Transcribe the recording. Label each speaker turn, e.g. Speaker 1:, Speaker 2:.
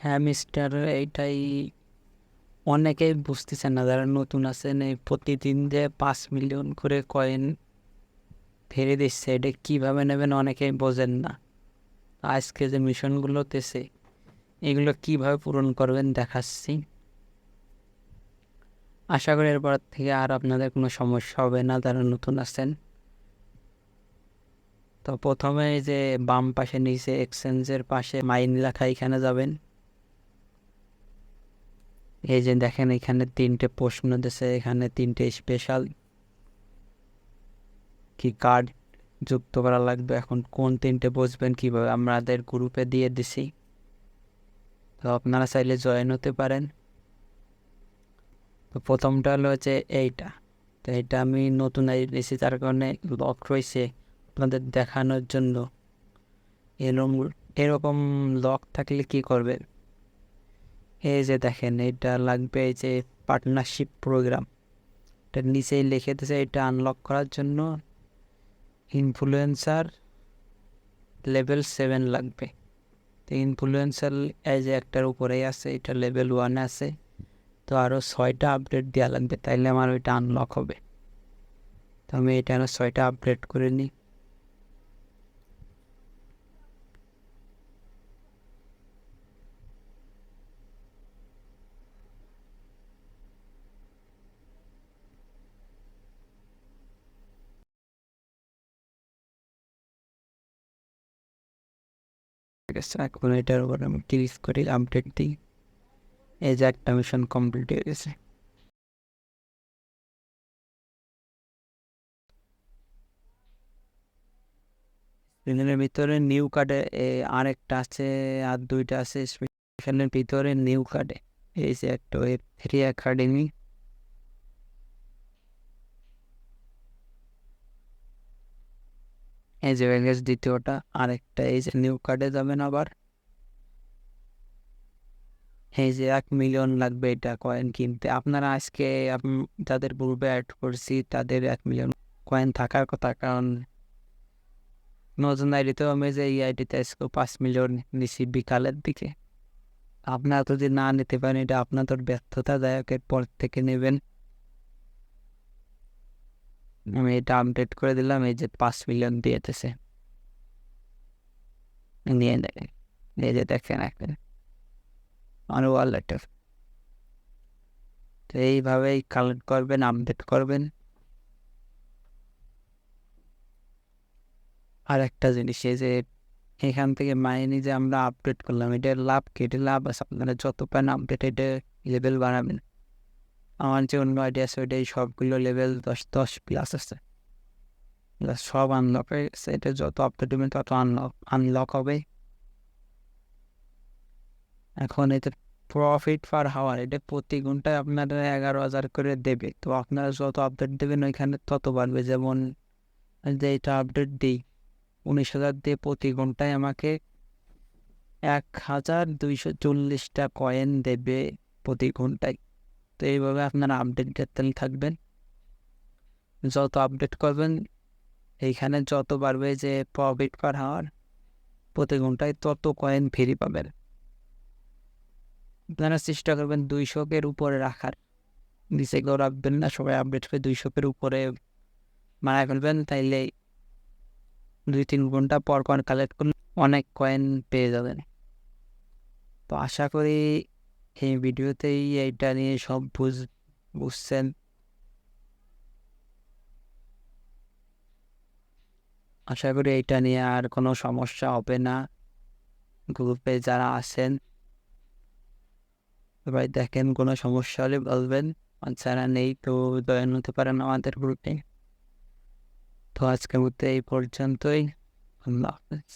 Speaker 1: হ্যাঁ মিস্টার, এইটাই অনেকেই বুঝতেছেন না যারা নতুন আছেন। এই প্রতিদিন যে 5 মিলিয়ন করে কয়েন ফেরে দিচ্ছে, এটা কিভাবে নেবেন অনেকেই বোঝেন না। আজকে যে মিশনগুলোতেছে এগুলো কিভাবে পূরণ করবেন দেখাচ্ছি। আশা করি এরপর থেকে আর আপনাদের কোনো সমস্যা হবে না যারা নতুন আছেন। তো প্রথমে যে বাম পাশে নিচে এক্সচেঞ্জের পাশে মাইন লেখা, এখানে যাবেন। এই যে দেখেন এখানে 3টে প্রশ্ন দিছে, এখানে 3টে স্পেশাল কি কার্ড যুক্ত করা লাগবে। এখন কোন 3টে বুঝবেন কিভাবে, আমাদের গ্রুপে দিয়ে দিছি, তো আপনারা চাইলে জয়েন হতে পারেন। তো প্রথমটা হলো হচ্ছে এইটা। তো এটা আমি নতুন দিয়েছি, তার কারণে লক রয়েছে আপনাদের দেখানোর জন্য। এরকম এরকম লক থাকলে কি করবেন, এই যে দেখেন এটা লাগবে, এই যে পার্টনারশিপ প্রোগ্রাম, এটা নিচেই লিখে দিয়েছে। এটা আনলক করার জন্য ইনফ্লুয়েন্সার লেভেল 7 লাগবে। তো ইনফ্লুয়েন্সার এই যে একটার উপরেই আছে, এটা লেভেল 1 আছে। তো আরও 6টা আপডেট দেওয়া লাগবে, তাইলে আমার ওইটা আনলক হবে। তো আমি এটা আরও 6টা আপডেট করে নিই। ঠিক আছে, এখন এটার উপর আমি ক্লিক করি, আপডেট দিই। এই যে একটা মিশন কমপ্লিট হয়ে গেছে। স্ক্রিনের ভিতরে নিউ কার্ডে আরেকটা আছে, আর 2টা আছে স্পেশালের ভিতরে নিউ কার্ডে। এই যে একটা Web3 একাডেমি, এই যে হয়ে গেছে দ্বিতীয়টা। আরেকটা এই যে নিউ কার্ডে যাবেন আবার, এই যে 1 মিলিয়ন লাগবে এটা কয়েন কিনতে। আপনারা আজকে যাদের গ্রুপে অ্যাড করছি তাদের 1 মিলিয়ন কয়েন থাকার কথা, কারণ নতুন আইডিতেও আমি যে এই আইডিতে আজকে 5 মিলিয়ন নিছি বিকালের দিকে। আপনারা যদি না নিতে পারেন এটা আপনাদের ব্যর্থতা, দায়কের পর থেকে নেবেন। আমি এটা আপডেট করে দিলাম, এই যে 5 মিলিয়ন দিয়েতেছে, নিয়ে নেবেন। এই যে দেখেন এখন আমার ওয়ালেটের। তো এইভাবেই কালেক্ট করবেন, আপডেট করবেন। আর একটা জিনিস, এই যে এখান থেকে মাইনে যে আমরা আপডেট করলাম, এটার লাভ কি? এটার লাভ আছে, আপনারা যত পান আপডেট এটা লেভেল বাড়াবেন। আমার যে অন্য আইডিয়া আছে ওইটাই সবগুলো লেভেল 10+ আছে, সব আনলক হয়ে গেছে। এটা যত আপডেট দেবেন তত আনলক হবে। এখন এতে প্রফিট পার হাওয়ার, এটা প্রতি ঘন্টায় আপনারা 11,000 করে দেবে। তো আপনারা যত আপডেট দেবেন ওইখানে তত বাড়বে। যেমন যে এটা আপডেট দিই 19,000 দিয়ে প্রতি ঘন্টায় আমাকে 1,240টা কয়েন দেবে প্রতি ঘন্টায়। তো এইভাবে আপনারা আপডেট দিতে থাকবেন, যত আপডেট করবেন এইখানে যত বাড়বে যে প্রফিট পার হাওয়ার, প্রতি ঘন্টায় তত কয়েন ফ্রি পাবেন। আপনারা চেষ্টা করবেন 200-এর উপরে রাখার, নিচে কেউ রাখবেন না, সবাই আপডেট করে 200-এর উপরে মারা ফেলবেন। তাইলে 2-3 ঘন্টা পর কয়েন কালেক্ট করলে অনেক কয়েন পেয়ে যাবেন। তো আশা করি এই ভিডিওতেই এইটা নিয়ে সব বুঝছেন। আশা করি এইটা নিয়ে আর কোনো সমস্যা হবে না। গ্রুপে যারা আছেন সবাই দেখেন, কোনো সমস্যা হলে বলবেন, আর যারা নেই তো জয়েন হতে পারেন আমাদের গ্রুপে। তো আজকের মধ্যে এই পর্যন্তই। আল্লাহ হাফেজ।